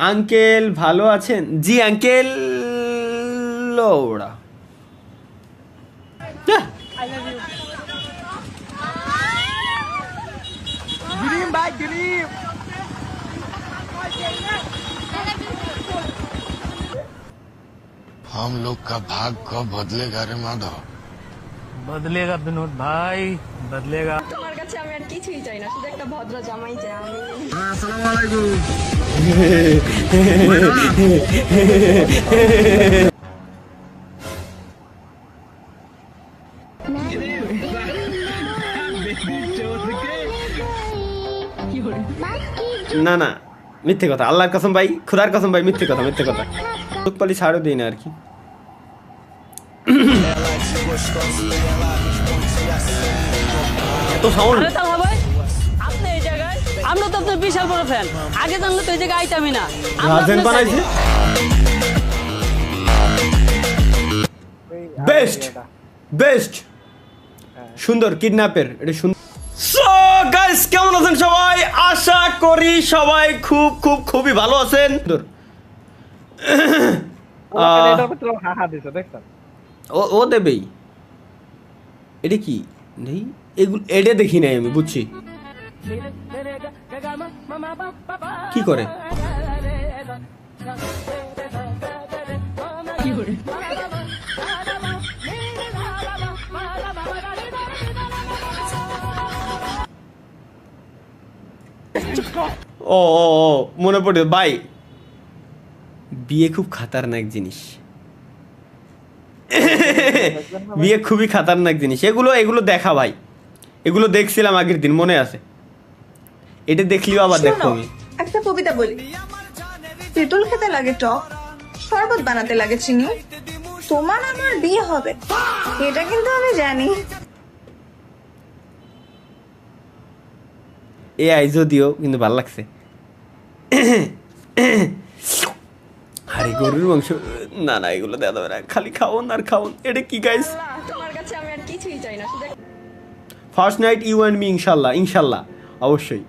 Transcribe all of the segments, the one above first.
Uncle ভালো আছেন? জি uncle. ওরা हम लोग का भाग कब बदलेगा रे माधव? बदलेगा विनोद भाई, बदलेगा। তোমার কাছে আমি আর কিছুই চাই না, শুধু একটা ভদ্র জামাই চাই আমি। अस्सलाम वालेकुम। না না মিথ্যে কথা, আল্লাহর কসম ভাই, খুদার কসম ভাই, মিথ্যে কথা মিথ্যে কথা। লোকপালি ছাড়ও দিই না আর কি। তো সাউন্ড আপনি এই জায়গায়, আমরা তো আপনার বিশাল বড় ফ্যান। আগে জানলে তো এই জায়গায় আইতামই না। রাজেন বানাইছে বেস্ট বেস্ট সুন্দর কিডন্যাপের এটা সুন্দর। সো গাইস কেমন আছেন সবাই? আশা করি সবাই খুব খুব খুবই ভালো আছেন। ও ও দেবেই। এটা কি নেই, এগুলো এটা দেখি নাই আমি, বুঝছি কি করে। ও ও ও মনে পড়ে ভাই, বিয়ে খুব খাতারনাক জিনিস। বিয়ে খুবই খাতারনাক জিনিস। এগুলো এগুলো দেখা ভাই, এগুলো দেখছিলাম আগের দিন, মনে আছে। এটা দেখলিও আবার দেখো। আমি একটা কবিতা বলি, তেঁতুল খেতে লাগে টক, শরবত বানাতে লাগে চিনি, তোমার আমার বিয়ে হবে এটা কিন্তু আমি জানি। এআই যদিও, কিন্তু ভালো লাগছে। আরে গরুর মাংস না না, এগুলো দেওয়া যাবে না, খালি খাওন আর খাওন। এটা কি গাইস? তোমার কাছে আমি আর কিছুই চাই না, শুধু first night you and me, ইনশাল্লাহ ইনশাল্লাহ অবশ্যই।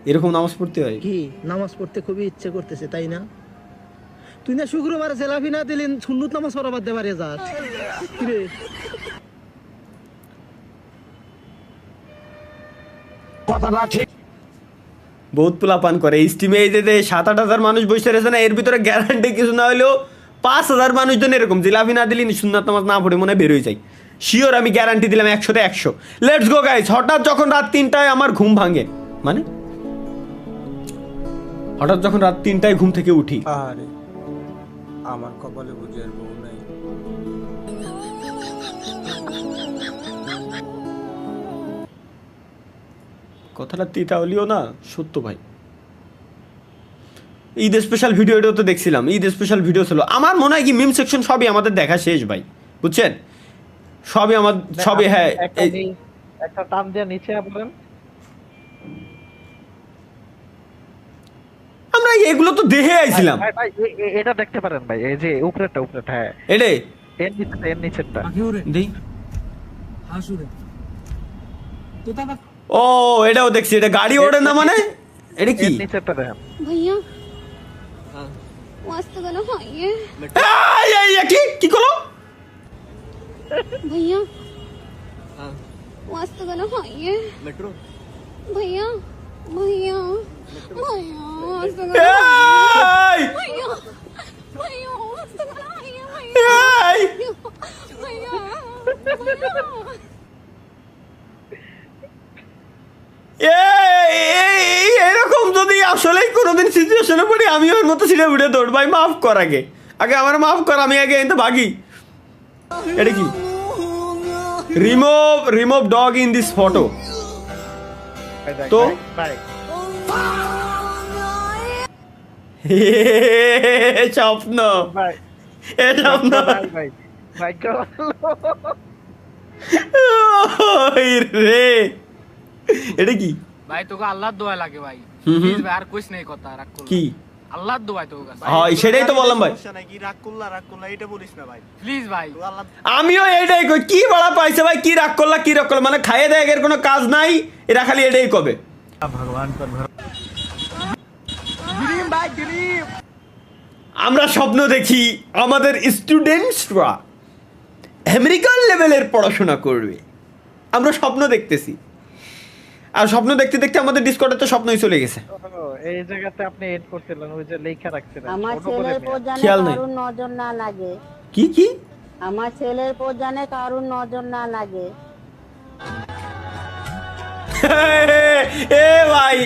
এরকম নামাজ পড়তে হয় কি নামাজ পড়তে খুবই ইচ্ছে করতেছে, তাই না? তুই না শুক্রবার জেলাফি না দিলেন, সুন্নত নামাজ পড়া বাদ দেবারে যাস কিরে? বহুত পোলাপান করে স্টিমে। এই যে 7-8 হাজার মানুষ বসে রয়েছে না, এর ভিতরে গ্যারান্টি কিছু না হলেও 5,000 মানুষজন এরকম জিলাপি না দিলি, সুন্নাত নামাজ না পড়ে মনে হয় বেরোয় যায়। শিওর আমি গ্যারান্টি দিলাম 100-তে 100। Let's go guys. হঠাৎ যখন রাত 3টায় আমার ঘুম ভাঙে, মানে হঠাৎ যখন রাত 3টায় ঘুম থেকে উঠি, আরে আমার কপালে বুঝি আর বউ নাই। কথাটা তিতা হলিও না, সত্য ভাই। ঈদ স্পেশাল ভিডিও এটাও তো দেখছিলাম, ঈদ স্পেশাল ভিডিও ছিল। আমার মনে হয় কি মিম সেকশন সবই আমাদের দেখা শেষ ভাই, বুঝছেন? সবই আমার সবই। হ্যাঁ একটা টান দিয়ে নিচে বলেন। আমরা এগুলো তো দেখে আইছিলাম। ভাই ভাই এটা দেখতে পারেন ভাই, এই যে উপরেরটা উপরেরটা। হ্যাঁ এরে এর নিচেরটা দেই। ও এটাও দেখছি, এটা গাড়ি ওড়ে না মানে। এটা কি? এর নিচেরটা দেখেন भैया मस्त गाना खाइए কি কি করলো भैया मस्त गाना खाइए মেট্রো। भैया भैया भैया मस्त गाना भैया भैया मस्त गाना खाइए भैया এরকম যদি আসলেই কোনোদিন সিচুয়েশনে পড়ি, আমি ওর মতো ছিঁড়ে উঠে দৌড়। ভাই মাফ কর, আগে আগে আমার মাফ কর, আমি আগে কিন্তু ভাগি। এটা কি? Remove dog in this photo. তো ভাই স্বপ্ন, ভাই এ স্বপ্ন ভাই ভাই রে। এটা কি ভাই? তোকে আল্লাহর দোয়া লাগে ভাই, প্লিজ ভাই, আর কইস নাই কথা, রাগ করলা কি? আল্লাহর দোয়া তোর কাছে। হ্যাঁ সেটাই তো বললাম ভাই, রাগ করলা এটা বলিস না ভাই, প্লিজ ভাই। আমিও এইটাই কই। কি বড়া পাইছে ভাই, কি রাগ করলা কি রাগ করলা, মানে খাইয়ে দেয় এর কোনো কাজ নাই, এরা খালি এটাই কবে। ভগবান पर আমরা স্বপ্ন দেখি আমাদের স্টুডেন্টসরা আমেরিকান লেভেলের পড়াশোনা করবে, আমরা স্বপ্ন দেখতেছি। আর স্বপ্ন দেখতে দেখতে আমাদের ডিসকর্ডে তো স্বপ্নই চলে গেছে। এই জায়গাতে আপনি এড করছিলেন, ওই যে লেখা রাখছিলেন আমার ছেলের পর জানে খেয়াল নেই। কারুর নজর না লাগে। কি কি আমার ছেলের পর জানে কারুর নজর না লাগে। এ ভাই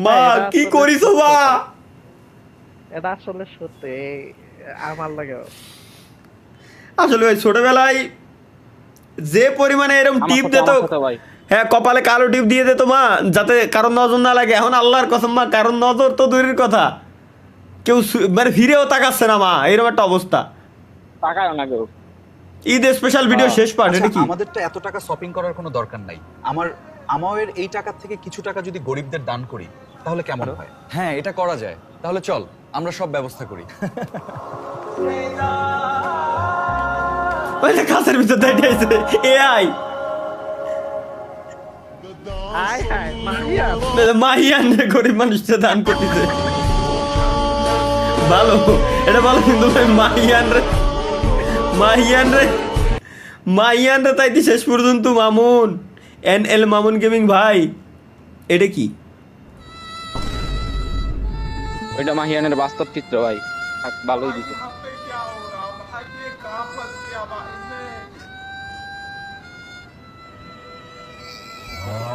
মা কি করিস মা? এটা আসলে সত্যি আমার লাগে। আসলে ভাই ছোটবেলায় যে পরিমাণে এরকম টিপ দিত, হ্যাঁ কপালে কালো টিপ দিয়ে দিত মা, যাতে কারণ নজর না লাগে। এখন আল্লাহর কসম মা, কারণ নজর তো দূরের কথা, কেউ মানে ফিরেও তাকাচ্ছে না মা, এরকম একটা অবস্থা। ঈদ স্পেশাল ভিডিও শেষ পার্ট, এটা কি? আমাদের তো এত টাকা শপিং করার কোনো দরকার নাই। আমার এই টাকা থেকে কিছু টাকা যদি গরিবদের দান করি তাহলে কেমন হয়? হ্যাঁ, এটা করা যায়। তাহলে চল আমরা সব ব্যবস্থা করি। ওই যে কাছের ভিতর দাঁড়িয়ে আছে এআই মাহিয়ান রে, গরিব মানুষটা দান করতেছে। ভালো, এটা ভালো কিন্তু ভাই। মাহিয়ান রে তাই শেষ পর্যন্ত মামুন NL মামুন গেমিং ভাই, এটা কি? ওইটা মাহিয়ানের বাস্তব চিত্র ভাই, ভালোই দিছে।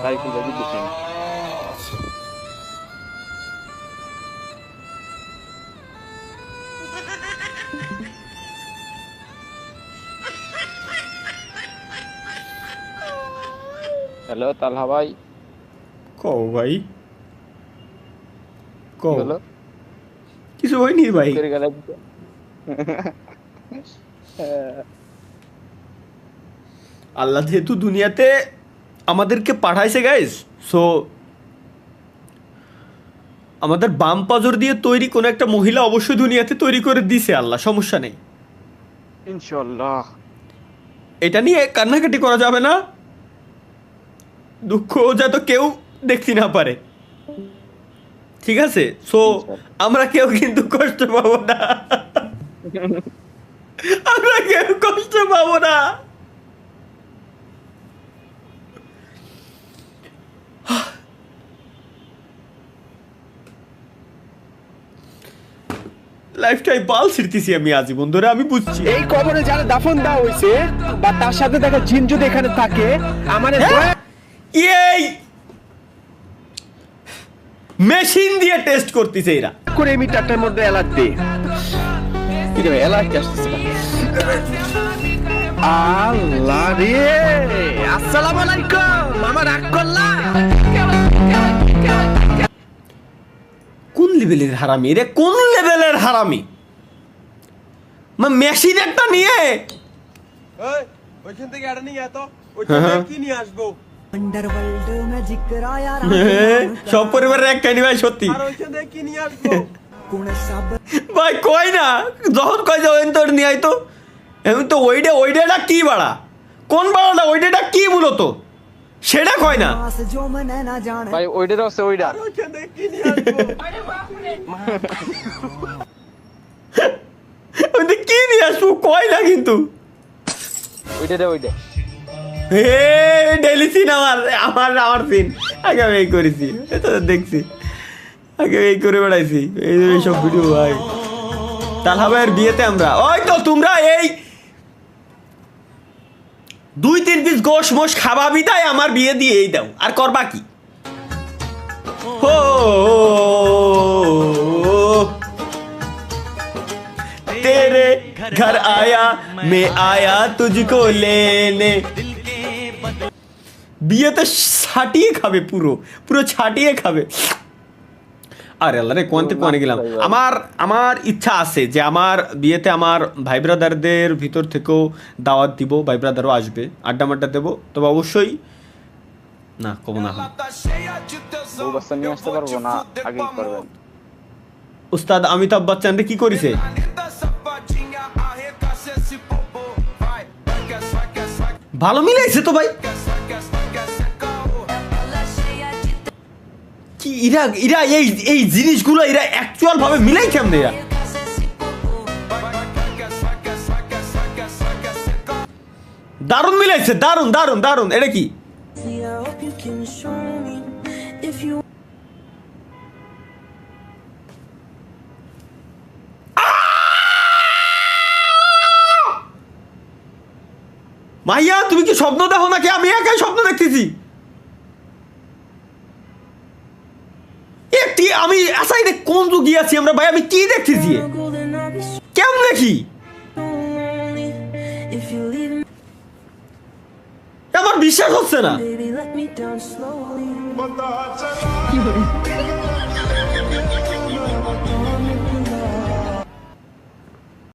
তাই ফুল দিছে। হ্যালো তালহা ভাই। কও ভাই, কও। হ্যালো, কিছু হয়নি ভাই। আল্লাহ যেহেতু দুনিয়াতে আমাদেরকে পাঠাইছে গাইস, সো আমাদের বাম পাজর দিয়ে তৈরি কোন একটা মহিলা অবশ্যই দুনিয়াতে তৈরি করে দিছে আল্লাহ, সমস্যা নেই ইনশাআল্লাহ। এটা নিয়ে কান্নাকাটি করা যাবে না, দুঃখ যাতে কেউ দেখতে না পারে, ঠিক আছে? সো আমরা কেউ কিন্তু কষ্ট পাবো না, আমরা কেউ কষ্ট পাবো না। লাইফটাই বাল ছিড়তেছি আমি আজীবন ধরে, আমি বুঝছি। এই কবরে যারা দাফন দেওয়া হয়েছে বা তার সাথে দেখা জিন যদি এখানে থাকে, আমার এই মেশিন দিয়ে টেস্ট করতেছে এরা করে মিটারটার মধ্যে অ্যালার্ট দে। কি রে অ্যালার্ট আসছে? আল্লাহ রে, আসসালামু আলাইকুম মামা, রাগ করলা? কোন লেভেলের হারামি রে, কোন লেভেলের হারামি? মেশিন একটা নিয়ে ওইখান থেকে এটা নিয়ে এত ওইখান থেকে কি নিয়ে আসবো? সব পরিবারের এক কাহিনী ভাই, সত্যি আর ওইখান থেকে কি নিয়ে আসবো? ভাই কই না, যখন কয় যে ওই তোর নিয়ে আইতো, এমন তো ওইডেটা কি বাড়া, কোন বাড়াটা ওইডেটা কি মূলত সেটা কয় না ভাই ওইটার আছে, ওইটা ওইখান থেকে কি নিয়ে আসবো? ওইটা কি নিয়ে আসবো কয় না, কিন্তু ওইটা ডেইলি সিন আমার সিন আগে আমি এই করেছি, এটা দেখছি আগে এই করে বেড়াইছি এইসব ভিডিও ভাই। তালহা ভাইয়ের বিয়েতে আমরা ওই তো তোমরা এই 2-3 পিস গোশ মোশ খাবা বিদায় আমার বিয়ে দিয়ে এই দাও, আর করবা কি? হো तेरे घर आया मैं आया तुझको लेने। বিয়েতে ছাটিয়ে খাবে, পুরো ছাটিয়ে খাবে। আরে আল্লাহ রে, কোয়ানে গেলাম। আমার ইচ্ছা আছে যে আমার বিয়েতে আমার ভাই ব্রাদারদের ভিতর থেকেও দাওয়াত দিব, ভাই ব্রাদারও আসবে, আড্ডা মাড্ডা দেবো। তবে অবশ্যই না কব না, বউ বাচ্চা নিয়ে আসতে পারবো না, আগেই করবেন। উস্তাদ অমিতাভ বচ্চন রে কি করেছে? ভালো মিলাইছে তো ভাই, কি এরা এরা এই এই জিনিসগুলো এরা অ্যাকচুয়াল ভাবে মিলাই কেমনে এরা? দারুণ মিলাইছে, দারুণ দারুণ দারুণ। এটা কি? মাইয়া তুমি কি স্বপ্ন দেখো নাকি আমি একাই স্বপ্ন দেখতেছি? একটি আমি আসাই দেখ কোন যুগে আছি আমরা ভাই, আমি কি দেখতেছি কেমন দেখি? আমার বিশ্বাস হচ্ছে না।